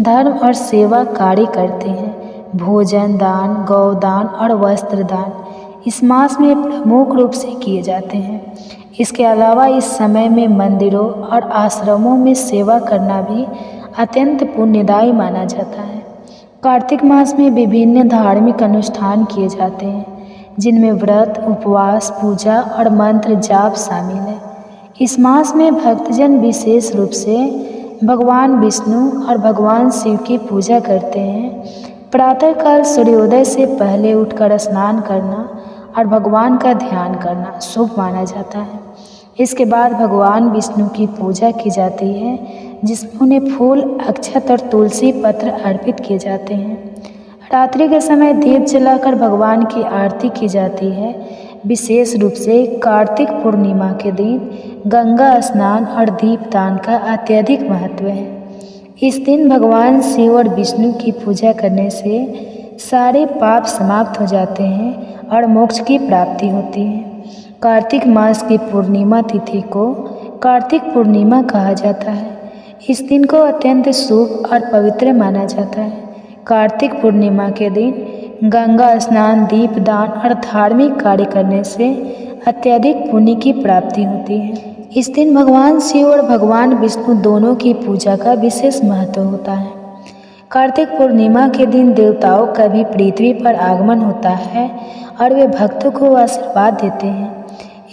धर्म और सेवा कार्य करते हैं। भोजन दान, गौदान और वस्त्र दान इस मास में प्रमुख रूप से किए जाते हैं। इसके अलावा इस समय में मंदिरों और आश्रमों में सेवा करना भी अत्यंत पुण्यदायी माना जाता है। कार्तिक मास में विभिन्न धार्मिक अनुष्ठान किए जाते हैं, जिनमें व्रत, उपवास, पूजा और मंत्र जाप शामिल है। इस मास में भक्तजन विशेष रूप से भगवान विष्णु और भगवान शिव की पूजा करते हैं। प्रातःकाल सूर्योदय से पहले उठकर स्नान करना और भगवान का ध्यान करना शुभ माना जाता है। इसके बाद भगवान विष्णु की पूजा की जाती है, जिसमें उन्हें फूल, अक्षत और तुलसी पत्र अर्पित किए जाते हैं। रात्रि के समय दीप जलाकर भगवान की आरती की जाती है। विशेष रूप से कार्तिक पूर्णिमा के दिन गंगा स्नान और दीपदान का अत्यधिक महत्व है। इस दिन भगवान शिव और विष्णु की पूजा करने से सारे पाप समाप्त हो जाते हैं और मोक्ष की प्राप्ति होती है। कार्तिक मास की पूर्णिमा तिथि को कार्तिक पूर्णिमा कहा जाता है। इस दिन को अत्यंत शुभ और पवित्र माना जाता है। कार्तिक पूर्णिमा के दिन गंगा स्नान, दीपदान और धार्मिक कार्य करने से अत्यधिक पुण्य की प्राप्ति होती है। इस दिन भगवान शिव और भगवान विष्णु दोनों की पूजा का विशेष महत्व होता है। कार्तिक पूर्णिमा के दिन देवताओं का भी पृथ्वी पर आगमन होता है और वे भक्तों को आशीर्वाद देते हैं।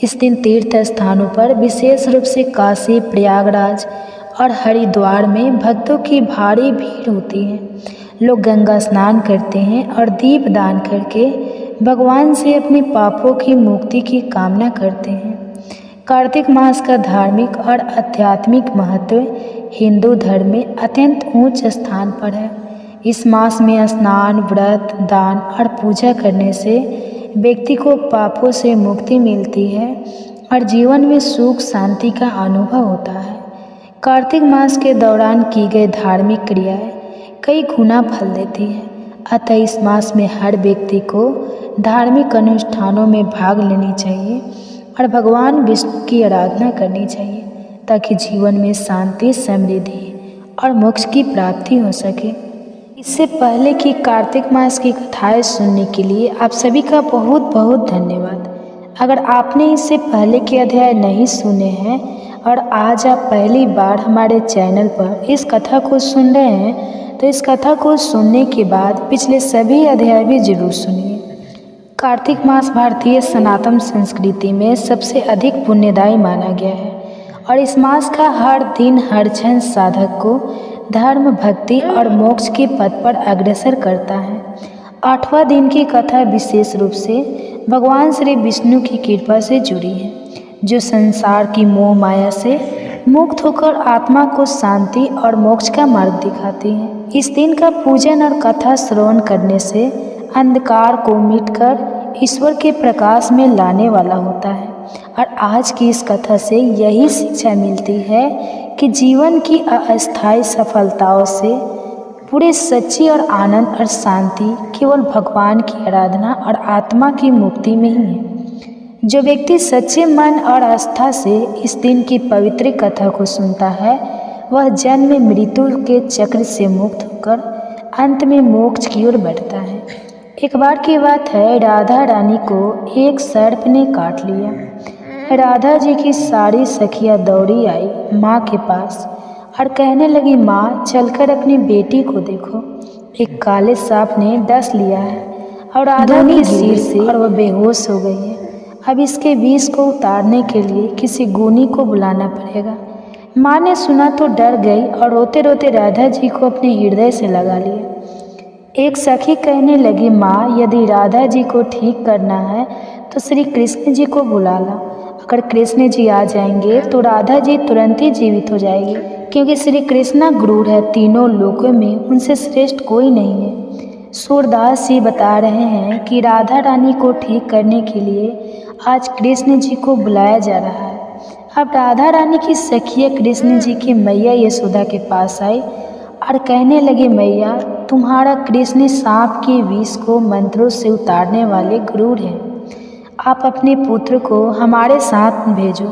इस दिन तीर्थ स्थानों पर विशेष रूप से काशी, प्रयागराज और हरिद्वार में भक्तों की भारी भीड़ होती है। लोग गंगा स्नान करते हैं और दीप दान करके भगवान से अपने पापों की मुक्ति की कामना करते हैं। कार्तिक मास का धार्मिक और आध्यात्मिक महत्व हिंदू धर्म में अत्यंत उच्च स्थान पर है। इस मास में स्नान, व्रत, दान और पूजा करने से व्यक्ति को पापों से मुक्ति मिलती है और जीवन में सुख शांति का अनुभव होता है। कार्तिक मास के दौरान की गई धार्मिक क्रियाएं कई गुना फल देती है। अतः इस मास में हर व्यक्ति को धार्मिक अनुष्ठानों में भाग लेनी चाहिए और भगवान विष्णु की आराधना करनी चाहिए, ताकि जीवन में शांति, समृद्धि और मोक्ष की प्राप्ति हो सके। इससे पहले कि कार्तिक मास की कथाएं सुनने के लिए आप सभी का बहुत बहुत धन्यवाद। अगर आपने इससे पहले के अध्याय नहीं सुने हैं और आज आप पहली बार हमारे चैनल पर इस कथा को सुन रहे हैं, तो इस कथा को सुनने के बाद पिछले सभी अध्याय भी जरूर सुनिए। कार्तिक मास भारतीय सनातन संस्कृति में सबसे अधिक पुण्यदायी माना गया है और इस मास का हर दिन, हर क्षण साधक को धर्म, भक्ति और मोक्ष के पथ पर अग्रसर करता है। 8वां दिन की कथा विशेष रूप से भगवान श्री विष्णु की कृपा से जुड़ी है, जो संसार की मोह माया से मुक्त होकर आत्मा को शांति और मोक्ष का मार्ग दिखाती है। इस दिन का पूजन और कथा श्रवण करने से अंधकार को मिटकर ईश्वर के प्रकाश में लाने वाला होता है। और आज की इस कथा से यही शिक्षा मिलती है कि जीवन की अस्थायी सफलताओं से पूरे सच्ची और आनंद और शांति केवल भगवान की आराधना और आत्मा की मुक्ति में ही है। जो व्यक्ति सच्चे मन और आस्था से इस दिन की पवित्र कथा को सुनता है, वह जन्म मृत्यु के चक्र से मुक्त होकर अंत में मोक्ष की ओर बढ़ता है। एक बार की बात है, राधा रानी को एक सर्प ने काट लिया। राधा जी की सारी सखियाँ दौड़ी आई माँ के पास और कहने लगी, माँ चलकर अपनी बेटी को देखो, एक काले सांप ने डस लिया है और राधा के सिर से और वह बेहोश हो गई है। अब इसके विष को उतारने के लिए किसी गुनी को बुलाना पड़ेगा। माँ ने सुना तो डर गई और रोते रोते राधा जी को अपने हृदय से लगा लिया। एक सखी कहने लगी, माँ यदि राधा जी को ठीक करना है तो श्री कृष्ण जी को बुला ला। अगर कृष्ण जी आ जाएंगे तो राधा जी तुरंत ही जीवित हो जाएगी, क्योंकि श्री कृष्णा गुरु है, तीनों लोकों में उनसे श्रेष्ठ कोई नहीं है। सूरदास जी बता रहे हैं कि राधा रानी को ठीक करने के लिए आज कृष्ण जी को बुलाया जा रहा है। अब राधा रानी की सखिया कृष्ण जी की मैया यशोदा के पास आई और कहने लगे, मैया तुम्हारा कृष्ण सांप के विष को मंत्रों से उतारने वाले गुरु हैं, आप अपने पुत्र को हमारे साथ भेजो।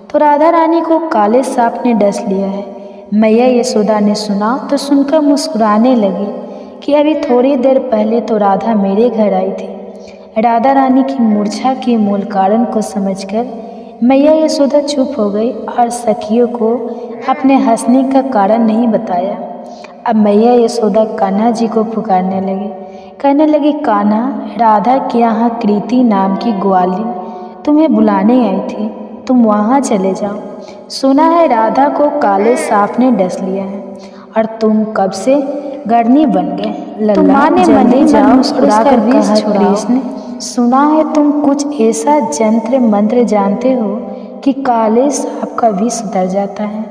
तो राधा रानी को काले सांप ने डस लिया है। मैया यशोदा ने सुना तो सुनकर मुस्कुराने लगी कि अभी थोड़ी देर पहले तो राधा मेरे घर आई थी। राधा रानी की मूर्छा के मूल कारण को समझकर मैया यशोदा चुप हो गई और सखियों को अपने हंसने का कारण नहीं बताया। अब मैया यशोदा कान्हा जी को पुकारने लगी, कहने लगी, कान्हा, राधा के यहाँ कृति नाम की ग्वालिन तुम्हें बुलाने आई थी, तुम वहाँ चले जाओ। सुना है राधा को काले सांप ने डस लिया है और तुम कब से गढ़नी बन गए। तुम माँ ने मनी जाओ, मुस्कुराकर कहा, कृष्ण, सुना है तुम कुछ ऐसा जंत्र मंत्र जानते हो कि काले सांप का विष उतर जाता है।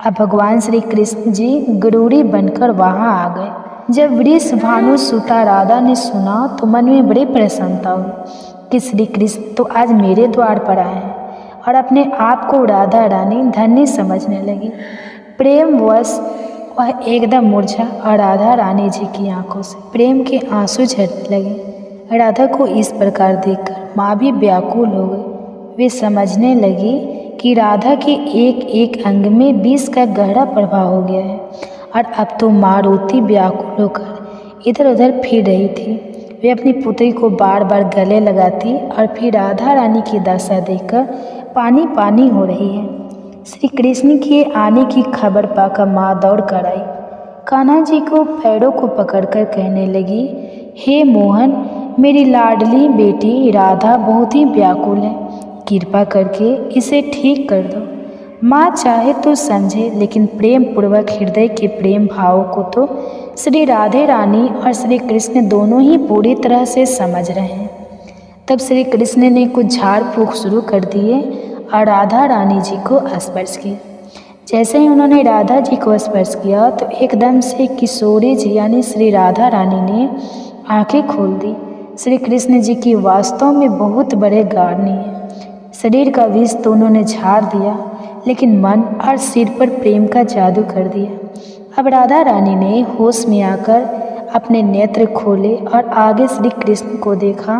अब भगवान श्री कृष्ण जी गरुड़ी बनकर वहाँ आ गए। जब वृष भानु सुता राधा ने सुना तो मन में बड़ी प्रसन्नता हुई कि श्री कृष्ण तो आज मेरे द्वार पर आए हैं और अपने आप को राधा रानी धन्य समझने लगी। प्रेमवश वह एकदम मूर्छा और राधा रानी जी की आंखों से प्रेम के आंसू झरने लगे। राधा को इस प्रकार देखकर माँ भी व्याकुल हो गई। वे समझने लगी कि राधा के एक एक अंग में विष का गहरा प्रभाव हो गया है और अब तो माँ रोती व्याकुल होकर इधर उधर फिर रही थी। वे अपनी पुत्री को बार बार गले लगाती और फिर राधा रानी की दशा देखकर पानी पानी हो रही है। श्री कृष्ण के आने की खबर पाकर माँ दौड़ कर आई। कान्हा जी को पैरों को पकड़कर कहने लगी, हे मोहन, मेरी लाडली बेटी राधा बहुत ही व्याकुल है, कृपा करके इसे ठीक कर दो। माँ चाहे तो समझे, लेकिन प्रेम पूर्वक हृदय के प्रेम भाव को तो श्री राधे रानी और श्री कृष्ण दोनों ही पूरी तरह से समझ रहे हैं। तब श्री कृष्ण ने कुछ झाड़ फूँक शुरू कर दिए और राधा रानी जी को स्पर्श किया। जैसे ही उन्होंने राधा जी को स्पर्श किया तो एकदम से किशोरी जी यानी श्री राधा रानी ने आंखें खोल दी। श्री कृष्ण जी की वास्तव में बहुत बड़े गाढ़नी है। शरीर का विष तो उन्होंने झाड़ दिया, लेकिन मन और सिर पर प्रेम का जादू कर दिया। अब राधा रानी ने होश में आकर अपने नेत्र खोले और आगे श्री कृष्ण को देखा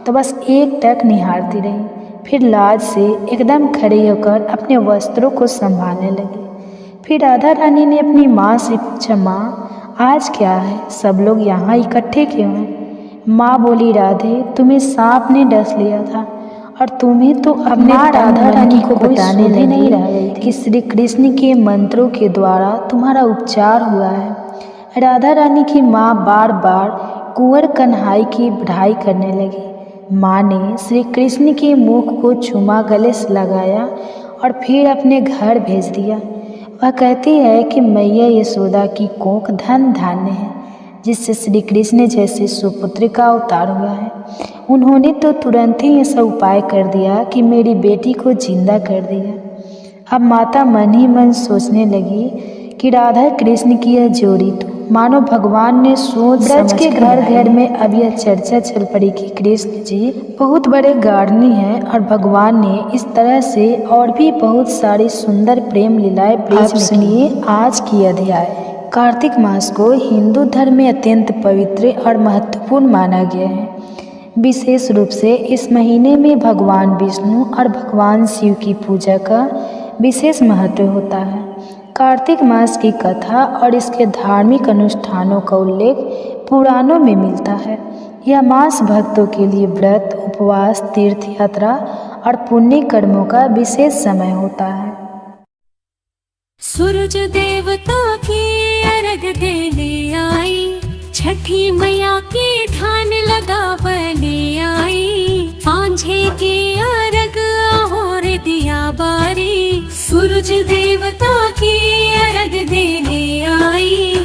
तो बस एक टक निहारती रही। फिर लाज से एकदम खड़ी होकर अपने वस्त्रों को संभालने लगी। फिर राधा रानी ने अपनी माँ से पूछा, माँ आज क्या है, सब लोग यहाँ इकट्ठे क्यों हैं? माँ बोली, राधे, तुम्हें सांप ने डस लिया था और तुम्हें तो अपने राधा रानी को बताने नहीं रही कि श्री कृष्ण के मंत्रों के द्वारा तुम्हारा उपचार हुआ है। राधा रानी की माँ बार बार कुंवर कन्हई की बढ़ाई करने लगी। माँ ने श्री कृष्ण के मुख को चूमा, गले से लगाया और फिर अपने घर भेज दिया। वह कहती है कि मैया यशोदा की कोख धन धान्य है, जिससे श्री कृष्ण जैसे सुपुत्र का अवतार हुआ है। उन्होंने तो तुरंत ही ऐसा उपाय कर दिया कि मेरी बेटी को जिंदा कर दिया। अब माता मन ही मन सोचने लगी कि राधा कृष्ण की यह जोड़ी तो मानो भगवान ने सोच समझ के घर घर में अब यह चर्चा चल पड़ी कि कृष्ण जी बहुत बड़े गार्डनी हैं और भगवान ने इस तरह से और भी बहुत सारी सुंदर प्रेम लीलाएं पेश। सुनिए आज की अध्याय। कार्तिक मास को हिंदू धर्म में अत्यंत पवित्र और महत्वपूर्ण माना गया है। विशेष रूप से इस महीने में भगवान विष्णु और भगवान शिव की पूजा का विशेष महत्व होता है। कार्तिक मास की कथा और इसके धार्मिक अनुष्ठानों का उल्लेख पुराणों में मिलता है। यह मास भक्तों के लिए व्रत, उपवास, तीर्थ यात्रा और पुण्य कर्मों का विशेष समय होता है। सूरज देवता की अर्घ देने आई, छठी मैया की ठान लगा बने आई। सांझे के अर्घ और दिया बारी, सूरज देवता की अर्घ देने आई।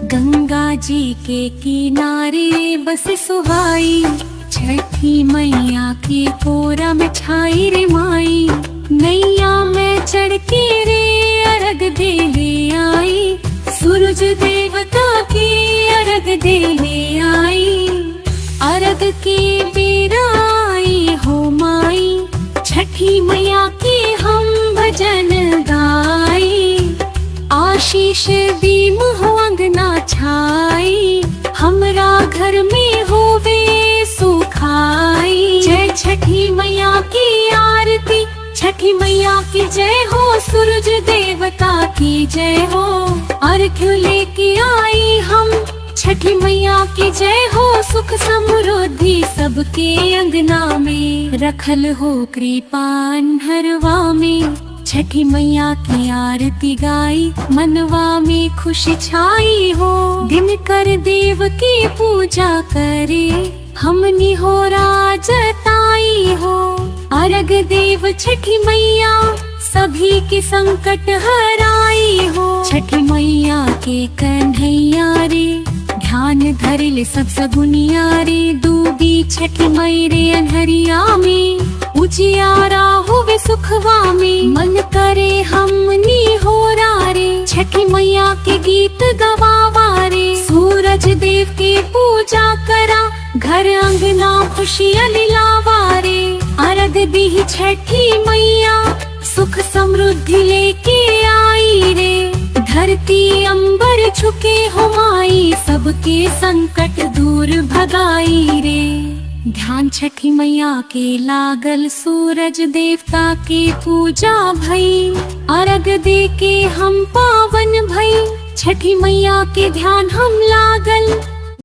गंगा जी के किनारे बस सुहाई, छठी मैया की कोरा में छाई रे माई। नैया में चढ़ के रे अर्घ देने आई, सूरज देवता की अर्घ देने आई। अर्घ की बेरा आई हो माई, छठी मैया की हम भजन गाई। आशीष दी मुँह अंगना छाई, हमरा घर में होवे सुखाई। जय छठी मैया की आरती, छठी मैया की जय हो, सूरज देवता की जय हो। अर्घ्य लेके आई हम, छठी मैया की जय हो, सुख समृद्धि सबके अंगना में। रखल हो कृपा अन्हरवा में, छठी मैया की आरती गाई, मनवा में खुशी छाई हो। दिन कर देव की पूजा करे, हमनी हो राजताई हो। अर्घ देव छठी मैया, सभी के संकट हराई हो। छठी मैया के कन्हैया रे, ध्यान धरिल सब सगुनिया रे। डूबी छठी मई रे अन्हरिया में, उजियारा होवे सुखवा में। मन करे हमनी हो रे, छठी मैया के गीत गवावा रे। सूरज देव के पूजा करा, घर अंगना खुशियाँ लिलावा रे। अर्घ दी छठी मैया, सुख समृद्धि लेके आई रे। धरती अंबर झुके हो माई, सबके संकट दूर भगाई रे। ध्यान छठी मैया के लागल, सूरज देवता के पूजा भई। अर्घ दे के हम पावन भई, छठी मैया के ध्यान हम लागल।